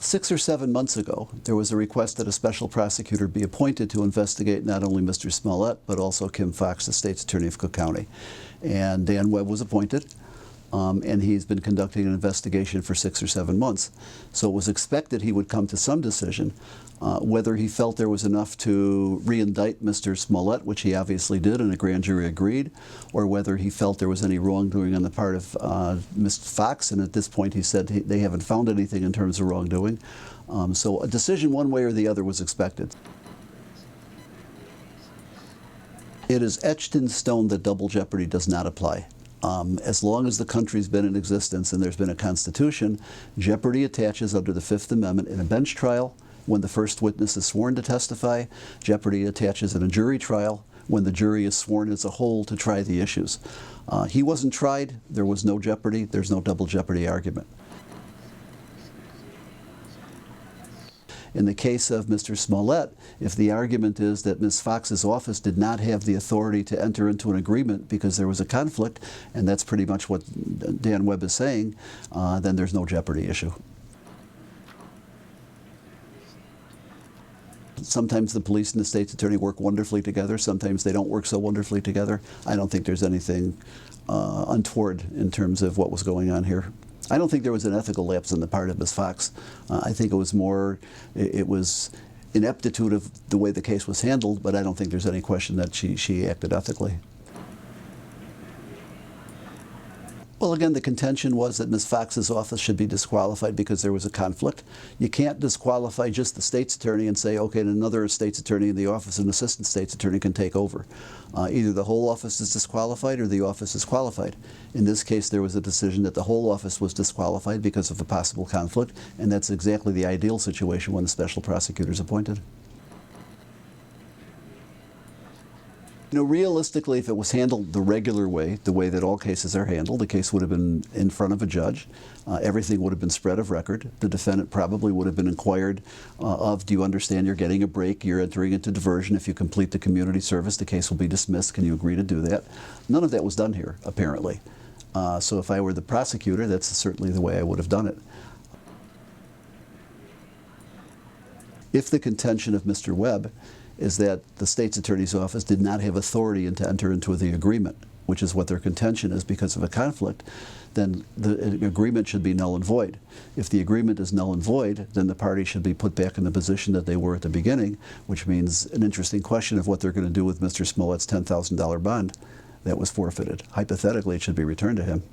6 or 7 months ago, there was a request that a special prosecutor be appointed to investigate not only Mr. Smollett, but also Kim Foxx, the state's attorney of Cook County. And Dan Webb was appointed, and he's been conducting an investigation for 6 or 7 months. So it was expected he would come to some decision, whether he felt there was enough to re-indict Mr. Smollett, which he obviously did and a grand jury agreed, or whether he felt there was any wrongdoing on the part of Ms. Foxx, and at this point he said they haven't found anything in terms of wrongdoing. So a decision one way or the other was expected. It is etched in stone that double jeopardy does not apply. As long as the country's been in existence and there's been a constitution, jeopardy attaches under the Fifth Amendment in a bench trial when the first witness is sworn to testify. Jeopardy attaches in a jury trial when the jury is sworn as a whole to try the issues. He wasn't tried, there was no jeopardy, there's no double jeopardy argument. In the case of Mr. Smollett, if the argument is that Ms. Foxx's office did not have the authority to enter into an agreement because there was a conflict, and that's pretty much what Dan Webb is saying, then there's no jeopardy issue. Sometimes the police and the state's attorney work wonderfully together. Sometimes they don't work so wonderfully together. I don't think there's anything untoward in terms of what was going on here. I don't think there was an ethical lapse on the part of Ms. Foxx. I think it was more, it was ineptitude of the way the case was handled, but I don't think there's any question that she acted ethically. Well, again, the contention was that Ms. Foxx's office should be disqualified because there was a conflict. You can't disqualify just the state's attorney and say, okay, and another state's attorney in the office, an assistant state's attorney can take over. Either the whole office is disqualified or the office is qualified. In this case, there was a decision that the whole office was disqualified because of a possible conflict, and that's exactly the ideal situation when the special prosecutor is appointed. You know, realistically, if it was handled the regular way, the way that all cases are handled, the case would have been in front of a judge. Everything would have been spread of record. The defendant probably would have been inquired of, do you understand you're getting a break, you're entering into diversion. If you complete the community service, the case will be dismissed. Can you agree to do that? None of that was done here, apparently. So if I were the prosecutor, that's certainly the way I would have done it. If the contention of Mr. Webb is that the state's attorney's office did not have authority to enter into the agreement, which is what their contention is because of a conflict, then the agreement should be null and void. If the agreement is null and void, then the party should be put back in the position that they were at the beginning, which means an interesting question of what they're going to do with Mr. Smollett's $10,000 bond that was forfeited. Hypothetically, it should be returned to him.